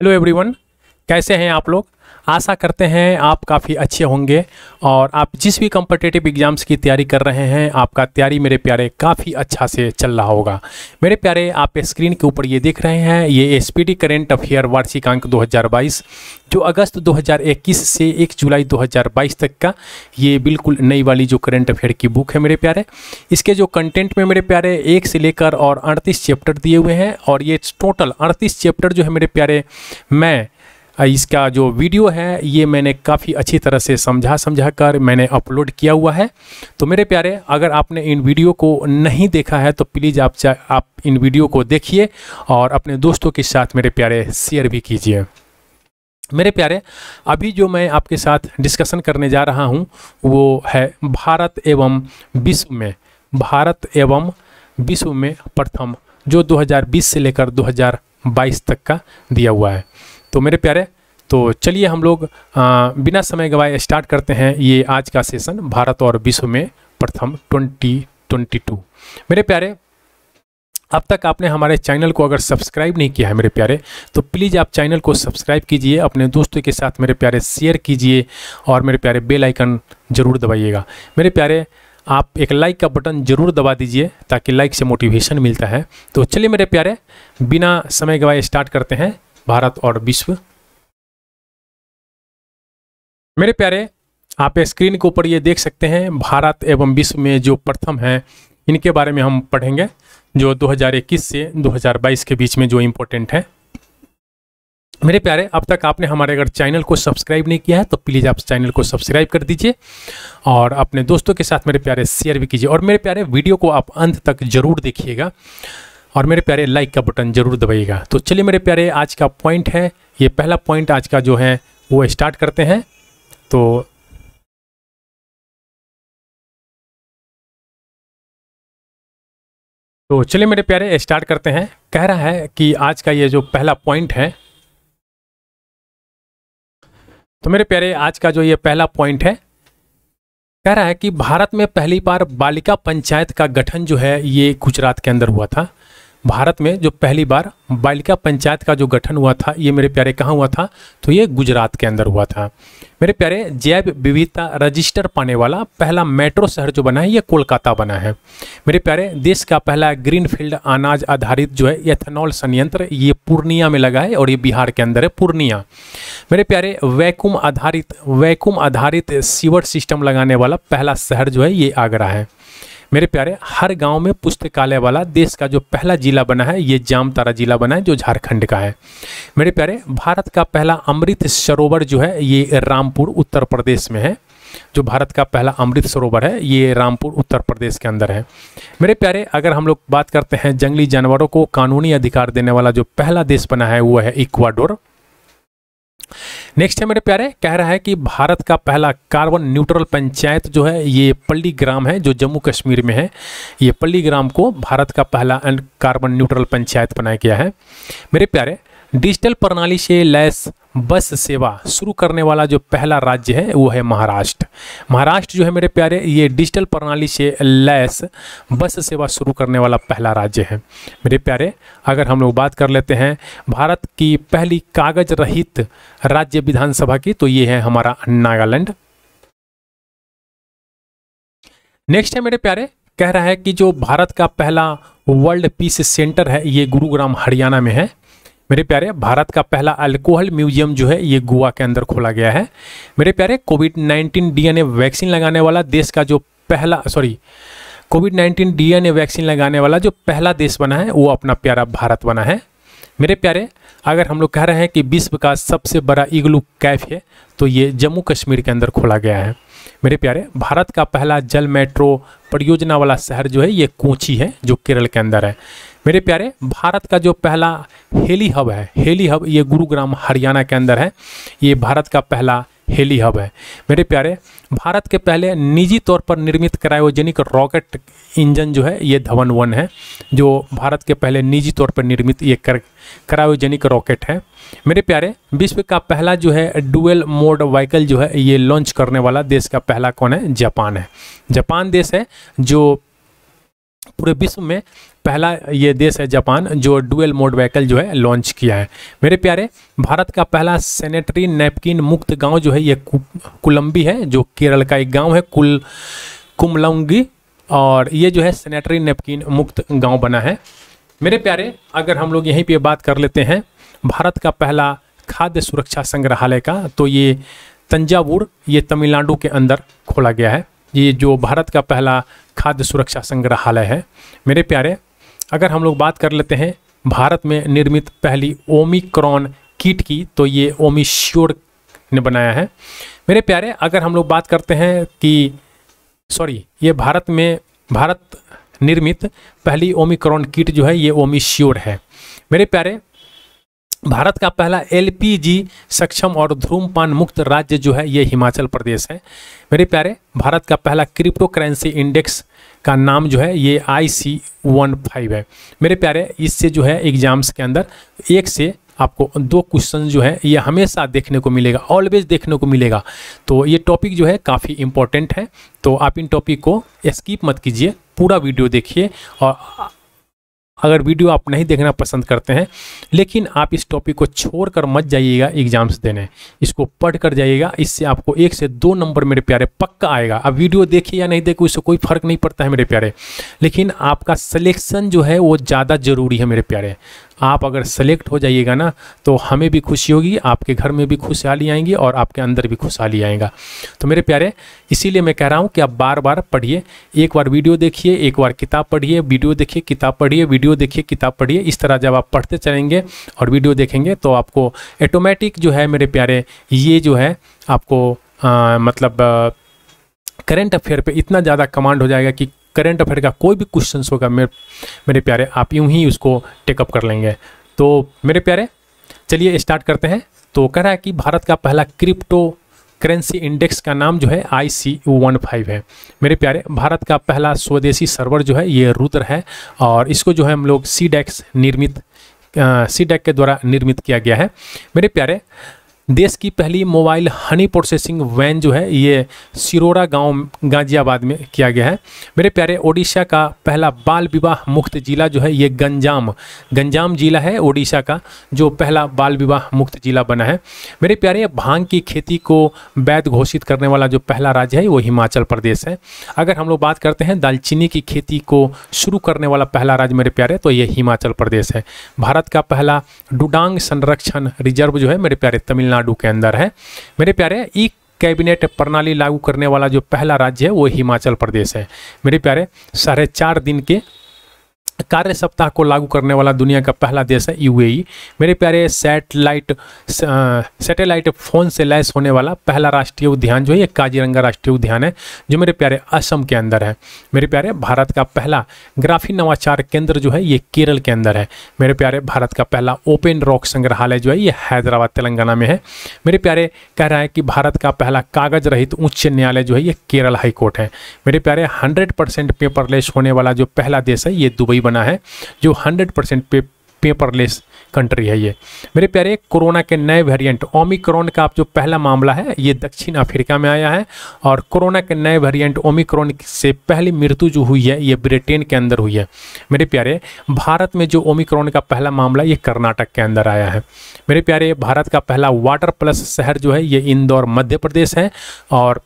Hello everyone, कैसे हैं आप लोग। आशा करते हैं आप काफ़ी अच्छे होंगे और आप जिस भी कॉम्पिटिटिव एग्ज़ाम्स की तैयारी कर रहे हैं आपका तैयारी मेरे प्यारे काफ़ी अच्छा से चल रहा होगा। मेरे प्यारे, आप स्क्रीन के ऊपर ये देख रहे हैं, ये एसपीटी करंट अफेयर वार्षिक अंक 2022 जो अगस्त 2021 से 1 जुलाई 2022 तक का ये बिल्कुल नई वाली जो करंट अफेयर की बुक है मेरे प्यारे। इसके जो कंटेंट में मेरे प्यारे 1 से लेकर और 38 चैप्टर दिए हुए हैं और ये टोटल 38 चैप्टर जो है मेरे प्यारे, मैं इसका जो वीडियो है ये मैंने काफ़ी अच्छी तरह से समझा कर मैंने अपलोड किया हुआ है। तो मेरे प्यारे, अगर आपने इन वीडियो को नहीं देखा है तो प्लीज़ आप इन वीडियो को देखिए और अपने दोस्तों के साथ मेरे प्यारे शेयर भी कीजिए। मेरे प्यारे, अभी जो मैं आपके साथ डिस्कशन करने जा रहा हूँ वो है भारत एवं विश्व में प्रथम, जो 2020 से लेकर 2022 तक का दिया हुआ है। तो मेरे प्यारे, तो चलिए हम लोग बिना समय गवाए स्टार्ट करते हैं ये आज का सेशन, भारत और विश्व में प्रथम 2022। मेरे प्यारे, अब तक आपने हमारे चैनल को अगर सब्सक्राइब नहीं किया है मेरे प्यारे, तो प्लीज़ आप चैनल को सब्सक्राइब कीजिए, अपने दोस्तों के साथ मेरे प्यारे शेयर कीजिए और मेरे प्यारे बेल आइकन ज़रूर दबाइएगा। मेरे प्यारे, आप एक लाइक का बटन ज़रूर दबा दीजिए ताकि लाइक से मोटिवेशन मिलता है। तो चलिए मेरे प्यारे, बिना समय गवाए स्टार्ट करते हैं भारत और विश्व। मेरे प्यारे, आप स्क्रीन के ऊपर ये देख सकते हैं, भारत एवं विश्व में जो प्रथम हैं इनके बारे में हम पढ़ेंगे, जो 2021 से 2022 के बीच में जो इम्पोर्टेंट है। मेरे प्यारे, अब तक आपने हमारे अगर चैनल को सब्सक्राइब नहीं किया है तो प्लीज़ आप चैनल को सब्सक्राइब कर दीजिए और अपने दोस्तों के साथ मेरे प्यारे शेयर भी कीजिए। और मेरे प्यारे, वीडियो को आप अंत तक जरूर देखिएगा और मेरे प्यारे लाइक का बटन जरूर दबाइएगा। तो चलिए मेरे प्यारे, आज का पॉइंट है, ये पहला पॉइंट आज का जो है वो स्टार्ट करते हैं। तो चलिए मेरे प्यारे स्टार्ट करते हैं। कह रहा है कि आज का ये जो पहला पॉइंट है, तो मेरे प्यारे आज का जो ये पहला पॉइंट है, कह रहा है कि भारत में पहली बार बालिका पंचायत का गठन जो है ये गुजरात के अंदर हुआ था। भारत में जो पहली बार बालिका पंचायत का जो गठन हुआ था ये मेरे प्यारे कहाँ हुआ था, तो ये गुजरात के अंदर हुआ था। मेरे प्यारे, जैव विविधता रजिस्टर पाने वाला पहला मेट्रो शहर जो बना है ये कोलकाता बना है। मेरे प्यारे, देश का पहला ग्रीनफील्ड अनाज आधारित जो है एथेनॉल संयंत्र ये पूर्णिया में लगा है और ये बिहार के अंदर है, पूर्णिया। मेरे प्यारे, वैक्यूम आधारित सीवर सिस्टम लगाने वाला पहला शहर जो है ये आगरा है। मेरे प्यारे, हर गांव में पुस्तकालय वाला देश का जो पहला जिला बना है ये जामताड़ा जिला बना है जो झारखंड का है। मेरे प्यारे, भारत का पहला अमृत सरोवर जो है ये रामपुर उत्तर प्रदेश में है। जो भारत का पहला अमृत सरोवर है ये रामपुर उत्तर प्रदेश के अंदर है। मेरे प्यारे, अगर हम लोग बात करते हैं जंगली जानवरों को कानूनी अधिकार देने वाला जो पहला देश बना है वो है इक्वाडोर। नेक्स्ट है मेरे प्यारे, कह रहा है कि भारत का पहला कार्बन न्यूट्रल पंचायत जो है ये पल्लीग्राम है जो जम्मू कश्मीर में है। ये पल्लीग्राम को भारत का पहला कार्बन न्यूट्रल पंचायत बनाया गया है। मेरे प्यारे, डिजिटल प्रणाली से लैस बस सेवा शुरू करने वाला जो पहला राज्य है वो है महाराष्ट्र। महाराष्ट्र जो है मेरे प्यारे, ये डिजिटल प्रणाली से लैस बस सेवा शुरू करने वाला पहला राज्य है। मेरे प्यारे, अगर हम लोग बात कर लेते हैं भारत की पहली कागज रहित राज्य विधानसभा की, तो ये है हमारा नागालैंड। नेक्स्ट है मेरे प्यारे, कह रहा है कि जो भारत का पहला वर्ल्ड पीस सेंटर है ये गुरुग्राम हरियाणा में है। मेरे प्यारे, भारत का पहला अल्कोहल म्यूजियम जो है ये गोवा के अंदर खोला गया है। मेरे प्यारे, कोविड-19 डीएनए वैक्सीन लगाने वाला देश का जो कोविड-19 डीएनए वैक्सीन लगाने वाला जो पहला देश बना है वो अपना प्यारा भारत बना है। मेरे प्यारे, अगर हम लोग कह रहे हैं कि विश्व का सबसे बड़ा इग्लू कैफे है तो ये जम्मू कश्मीर के अंदर खोला गया है। मेरे प्यारे, भारत का पहला जल मेट्रो परियोजना वाला शहर जो है ये कोची है जो केरल के अंदर है। मेरे प्यारे, भारत का जो पहला हेली हब है, हेली हब ये गुरुग्राम हरियाणा के अंदर है। ये भारत का पहला हेली हब है। मेरे प्यारे, भारत के पहले निजी तौर पर निर्मित क्रायोजेनिक रॉकेट इंजन जो है ये धवन 1 है, जो भारत के पहले निजी तौर पर निर्मित ये क्रायोजेनिक रॉकेट है। मेरे प्यारे, विश्व का पहला जो है डुअल मोड व्हीकल जो है ये लॉन्च करने वाला देश का पहला कौन है, जापान है। जापान देश है जो पूरे विश्व में पहला ये देश है जापान जो डुअल मोड व्हीकल जो है लॉन्च किया है। मेरे प्यारे, भारत का पहला सैनिटरी नैपकिन मुक्त गांव जो है ये कुलम्बी है, जो केरल का एक गांव है कुमलंगी, और ये जो है सैनिटरी नैपकिन मुक्त गांव बना है। मेरे प्यारे, अगर हम लोग यहीं पे बात कर लेते हैं भारत का पहला खाद्य सुरक्षा संग्रहालय का, तो ये तंजावुर, ये तमिलनाडु के अंदर खोला गया है। ये जो भारत का पहला खाद्य सुरक्षा संग्रहालय है। मेरे प्यारे, अगर हम लोग बात कर लेते हैं भारत में निर्मित पहली ओमिक्रॉन किट की, तो ये ओमिश्योर ने बनाया है। मेरे प्यारे, अगर हम लोग बात करते हैं कि ये भारत निर्मित पहली ओमिक्रॉन किट जो है ये ओमिश्योर है। मेरे प्यारे, भारत का पहला LPG सक्षम और धूम्रपान मुक्त राज्य जो है ये हिमाचल प्रदेश है। मेरे प्यारे, भारत का पहला क्रिप्टो करेंसी इंडेक्स का नाम जो है ये IC15 है। मेरे प्यारे, इससे जो है एग्जाम्स के अंदर 1 से आपको 2 क्वेश्चन जो है ये हमेशा देखने को मिलेगा, ऑलवेज देखने को मिलेगा। तो ये टॉपिक जो है काफ़ी इंपॉर्टेंट है, तो आप इन टॉपिक को स्किप मत कीजिए, पूरा वीडियो देखिए। और अगर वीडियो आप नहीं देखना पसंद करते हैं, लेकिन आप इस टॉपिक को छोड़कर मत जाइएगा एग्जाम्स देने, इसको पढ़ कर जाइएगा। इससे आपको 1 से 2 नंबर मेरे प्यारे पक्का आएगा। अब वीडियो देखिए या नहीं देखिए उससे कोई फर्क नहीं पड़ता है मेरे प्यारे, लेकिन आपका सिलेक्शन जो है वो ज़्यादा ज़रूरी है मेरे प्यारे। आप अगर सेलेक्ट हो जाइएगा ना, तो हमें भी खुशी होगी, आपके घर में भी खुशहाली आएंगी और आपके अंदर भी खुशहाली आएगा। तो मेरे प्यारे, इसीलिए मैं कह रहा हूँ कि आप बार बार पढ़िए, एक बार वीडियो देखिए, एक बार किताब पढ़िए, वीडियो देखिए, किताब पढ़िए, वीडियो देखिए, किताब पढ़िए। इस तरह जब आप पढ़ते चलेंगे और वीडियो देखेंगे तो आपको ऑटोमेटिक जो है मेरे प्यारे, ये जो है आपको मतलब करेंट अफेयर पे इतना ज़्यादा कमांड हो जाएगा कि करंट अफेयर का कोई भी क्वेश्चन होगा मेरे प्यारे, आप यूं ही उसको टेकअप कर लेंगे। तो मेरे प्यारे, चलिए स्टार्ट करते हैं। तो कह रहा है कि भारत का पहला क्रिप्टो करेंसी इंडेक्स का नाम जो है IC15 है। मेरे प्यारे, भारत का पहला स्वदेशी सर्वर जो है ये रुद्र है, और इसको जो है हम लोग सीडेक के द्वारा निर्मित किया गया है। मेरे प्यारे, देश की पहली मोबाइल हनी प्रोसेसिंग वैन जो है ये सिरोरा गांव गाजियाबाद में किया गया है। मेरे प्यारे, ओडिशा का पहला बाल विवाह मुक्त जिला जो है ये गंजाम जिला है, ओडिशा का जो पहला बाल विवाह मुक्त जिला बना है। मेरे प्यारे, भांग की खेती को वैध घोषित करने वाला जो पहला राज्य है वो हिमाचल प्रदेश है। अगर हम लोग बात करते हैं दालचीनी की खेती को शुरू करने वाला पहला राज्य मेरे प्यारे, तो ये हिमाचल प्रदेश है। भारत का पहला डुडांग संरक्षण रिजर्व जो है मेरे प्यारे तमिलनाडु के अंदर है। मेरे प्यारे, ई कैबिनेट प्रणाली लागू करने वाला जो पहला राज्य है वो हिमाचल प्रदेश है। मेरे प्यारे, 4.5 दिन के कार्य सप्ताह को लागू करने वाला दुनिया का पहला देश है UAE। मेरे प्यारे, सैटेलाइट फोन से लैस होने वाला पहला राष्ट्रीय उद्यान जो है ये काजीरंगा राष्ट्रीय उद्यान है, जो मेरे प्यारे असम के अंदर है। मेरे प्यारे, भारत का पहला ग्राफीन नवाचार केंद्र जो है ये केरल के अंदर है। मेरे प्यारे, भारत का पहला ओपन रॉक संग्रहालय जो है ये हैदराबाद तेलंगाना में है। मेरे प्यारे, कह रहा है कि भारत का पहला कागज रहित उच्च न्यायालय जो है ये केरल हाई कोर्ट है। मेरे प्यारे, 100% पेपरलेस होने वाला जो पहला देश है ये दुबई बना है, जो 100% पेपरलेस कंट्री है ये। मेरे प्यारे, कोरोना के नए वेरिएंट ओमिक्रॉन का जो पहला मामला है ये दक्षिण अफ्रीका में आया है, और कोरोना के नए वेरिएंट ओमिक्रॉन से पहली मृत्यु जो हुई है ये ब्रिटेन के अंदर हुई है। मेरे प्यारे, भारत में जो ओमिक्रॉन का पहला मामला ये कर्नाटक के अंदर आया है। मेरे प्यारे, भारत का पहला वाटर प्लस शहर जो है ये इंदौर मध्य प्रदेश है। और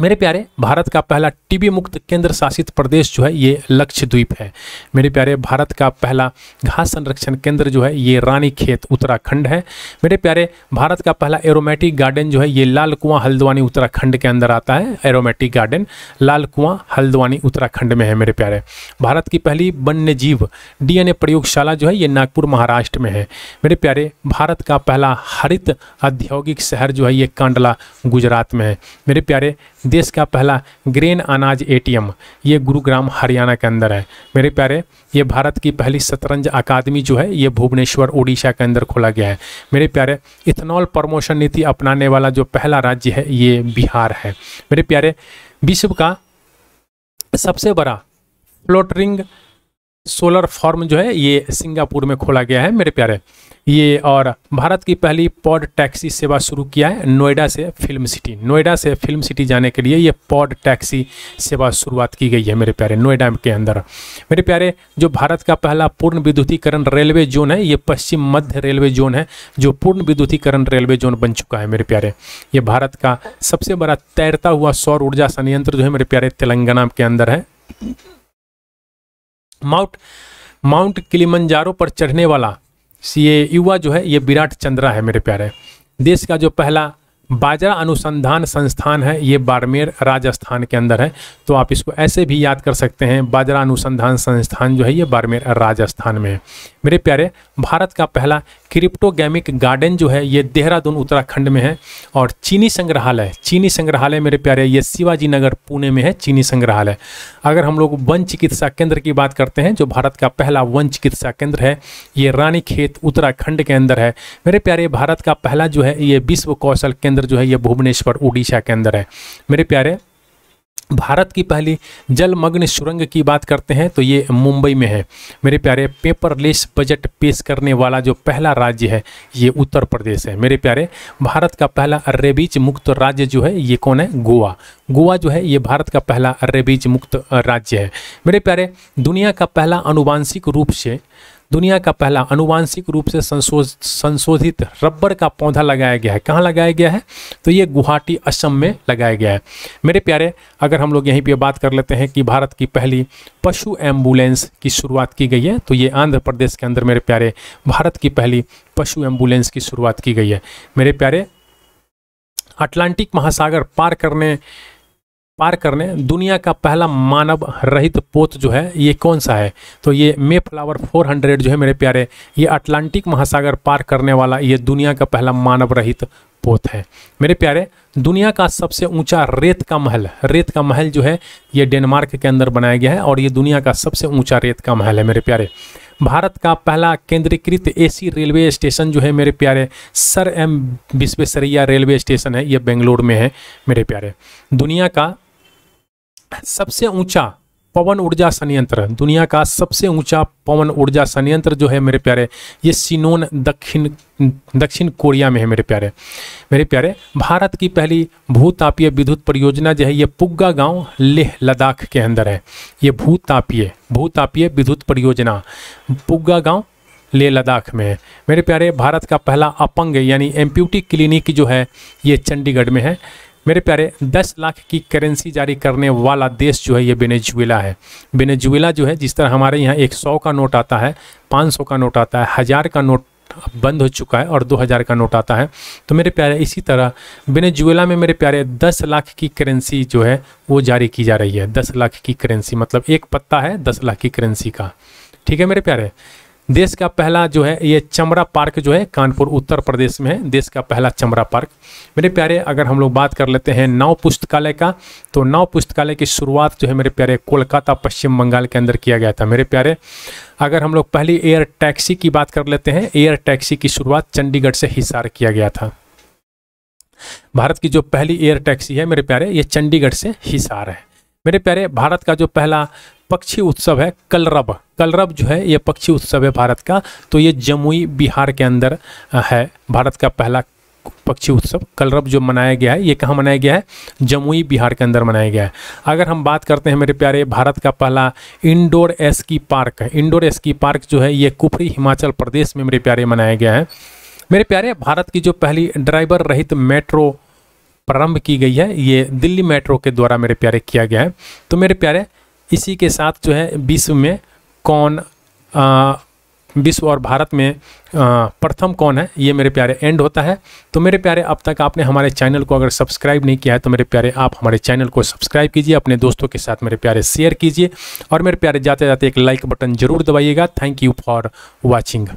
मेरे प्यारे, भारत का पहला टीबी मुक्त केंद्र शासित प्रदेश जो है ये लक्षद्वीप है। मेरे प्यारे, भारत का पहला घास संरक्षण केंद्र जो है ये रानीखेत उत्तराखंड है। मेरे प्यारे, भारत का पहला एरोमेटिक गार्डन जो है ये लाल कुआं हल्द्वानी उत्तराखंड के अंदर आता है। एरोमेटिक गार्डन लाल कुआं हल्द्वानी उत्तराखंड में है। मेरे प्यारे, भारत की पहली वन्य जीव DNA प्रयोगशाला जो है ये नागपुर महाराष्ट्र में है। मेरे प्यारे, भारत का पहला हरित औद्योगिक शहर जो है ये कांडला गुजरात में है। मेरे प्यारे, देश का पहला ग्रेन अनाज ATM ये गुरुग्राम हरियाणा के अंदर है। मेरे प्यारे, ये भारत की पहली शतरंज अकादमी जो है ये भुवनेश्वर ओडिशा के अंदर खोला गया है। मेरे प्यारे, इथेनॉल प्रमोशन नीति अपनाने वाला जो पहला राज्य है ये बिहार है। मेरे प्यारे, विश्व का सबसे बड़ा फ्लोटिंग सोलर फॉर्म जो है ये सिंगापुर में खोला गया है मेरे प्यारे। ये और भारत की पहली पॉड टैक्सी सेवा शुरू किया है नोएडा से फिल्म सिटी। नोएडा से फिल्म सिटी जाने के लिए ये पॉड टैक्सी सेवा शुरुआत की गई है मेरे प्यारे, नोएडा के अंदर। मेरे प्यारे, जो भारत का पहला पूर्ण विद्युतीकरण रेलवे जोन है ये पश्चिम मध्य रेलवे जोन है, जो पूर्ण विद्युतीकरण रेलवे जोन बन चुका है मेरे प्यारे। ये भारत का सबसे बड़ा तैरता हुआ सौर ऊर्जा संयंत्र जो है मेरे प्यारे तेलंगाना के अंदर है। माउंट किलिमंजारो पर चढ़ने वाला ये युवा जो है ये विराट चंद्रा है मेरे प्यारे। देश का जो पहला बाजरा अनुसंधान संस्थान है ये बाड़मेर राजस्थान के अंदर है, तो आप इसको ऐसे भी याद कर सकते हैं, बाजरा अनुसंधान संस्थान जो है ये बाड़मेर राजस्थान में है मेरे प्यारे। भारत का पहला क्रिप्टोगैमिक गार्डन जो है ये देहरादून उत्तराखंड में है। और चीनी संग्रहालय मेरे प्यारे ये शिवाजी नगर पुणे में है चीनी संग्रहालय। अगर हम लोग वन चिकित्सा केंद्र की बात करते हैं, जो भारत का पहला वन चिकित्सा केंद्र है ये रानीखेत उत्तराखंड के अंदर है मेरे प्यारे। भारत का पहला जो है ये विश्व कौशल केंद्र जो है ये भुवनेश्वर उड़ीसा के अंदर है मेरे प्यारे। भारत की पहली जलमग्न सुरंग की बात करते हैं तो ये मुंबई में है मेरे प्यारे। पेपरलेस बजट पेश करने वाला जो पहला राज्य है ये उत्तर प्रदेश है मेरे प्यारे। भारत का पहला रेबीज मुक्त राज्य जो है ये कौन है? गोवा। गोवा जो है ये भारत का पहला रेबीज मुक्त राज्य है मेरे प्यारे। दुनिया का पहला अनुवांशिक रूप से संशोधित रबर का पौधा लगाया गया है। कहाँ लगाया गया है? तो ये गुवाहाटी असम में लगाया गया है मेरे प्यारे। अगर हम लोग यहीं पे बात कर लेते हैं कि भारत की पहली पशु एम्बुलेंस की शुरुआत की गई है, तो ये आंध्र प्रदेश के अंदर मेरे प्यारे भारत की पहली पशु एम्बुलेंस की शुरुआत की गई है मेरे प्यारे। अटलांटिक महासागर पार करने दुनिया का पहला मानव रहित पोत जो है ये कौन सा है? तो ये मेफ्लावर 400 जो है मेरे प्यारे, ये अटलांटिक महासागर पार करने वाला ये दुनिया का पहला मानव रहित पोत है मेरे प्यारे। दुनिया का सबसे ऊंचा रेत का महल जो है ये डेनमार्क के अंदर बनाया गया है और ये दुनिया का सबसे ऊंचा रेत का महल है मेरे प्यारे। भारत का पहला केंद्रीकृत एसी रेलवे स्टेशन जो है मेरे प्यारे sir M Visvesvaraya railway station है, ये बेंगलोर में है मेरे प्यारे। दुनिया का सबसे ऊंचा पवन ऊर्जा संयंत्र जो है मेरे प्यारे ये सिनोन दक्षिण कोरिया में है मेरे प्यारे। भारत की पहली भूतापीय विद्युत परियोजना जो है ये पुग्गा गांव लेह लद्दाख के अंदर है। ये भूतापीय विद्युत परियोजना पुग्गा गांव लेह लद्दाख में है मेरे प्यारे। भारत का पहला अपंग यानी एम्प्यूटी क्लिनिक जो है ये चंडीगढ़ में है मेरे प्यारे। 10 लाख की करेंसी जारी करने वाला देश जो है ये वेनेजुएला है। वेनेजुएला जो है, जिस तरह हमारे यहाँ 100 का नोट आता है, 500 का नोट आता है, 1000 का नोट बंद हो चुका है और 2000 का नोट आता है, तो मेरे प्यारे इसी तरह वेनेजुएला में मेरे प्यारे 10 लाख की करेंसी जो है वो जारी की जा रही है। 10 लाख की करेंसी मतलब एक पत्ता है 10 लाख की करेंसी का। ठीक है मेरे प्यारे। देश का पहला जो है ये चमड़ा पार्क जो है कानपुर उत्तर प्रदेश में है, देश का पहला चमड़ा पार्क मेरे प्यारे। अगर हम लोग बात कर लेते हैं नव पुस्तकालय का, तो नव पुस्तकालय की शुरुआत जो है मेरे प्यारे कोलकाता पश्चिम बंगाल के अंदर किया गया था मेरे प्यारे। अगर हम लोग पहली एयर टैक्सी की बात कर लेते हैं, एयर टैक्सी की शुरुआत चंडीगढ़ से हिसार किया गया था। भारत की जो पहली एयर टैक्सी है मेरे प्यारे ये चंडीगढ़ से हिसार है मेरे प्यारे। भारत का जो पहला पक्षी उत्सव है कलरब जो है ये पक्षी उत्सव है भारत का, तो ये जमुई बिहार के अंदर है। भारत का पहला पक्षी उत्सव कलरब जो मनाया गया है ये कहाँ मनाया गया है? जमुई बिहार के अंदर मनाया गया है। अगर हम बात करते हैं मेरे प्यारे भारत का पहला इंडोर स्की पार्क है, इंडोर स्की पार्क जो है ये कुफरी हिमाचल प्रदेश में मेरे प्यारे मनाया गया है मेरे प्यारे। भारत की जो पहली ड्राइवर रहित मेट्रो प्रारंभ की गई है ये दिल्ली मेट्रो के द्वारा मेरे प्यारे किया गया है। तो मेरे प्यारे इसी के साथ जो है विश्व और भारत में प्रथम कौन है ये मेरे प्यारे एंड होता है। तो मेरे प्यारे अब तक आपने हमारे चैनल को अगर सब्सक्राइब नहीं किया है तो मेरे प्यारे आप हमारे चैनल को सब्सक्राइब कीजिए, अपने दोस्तों के साथ मेरे प्यारे शेयर कीजिए और मेरे प्यारे जाते जाते एक लाइक बटन जरूर दबाइएगा। Thank you for watching.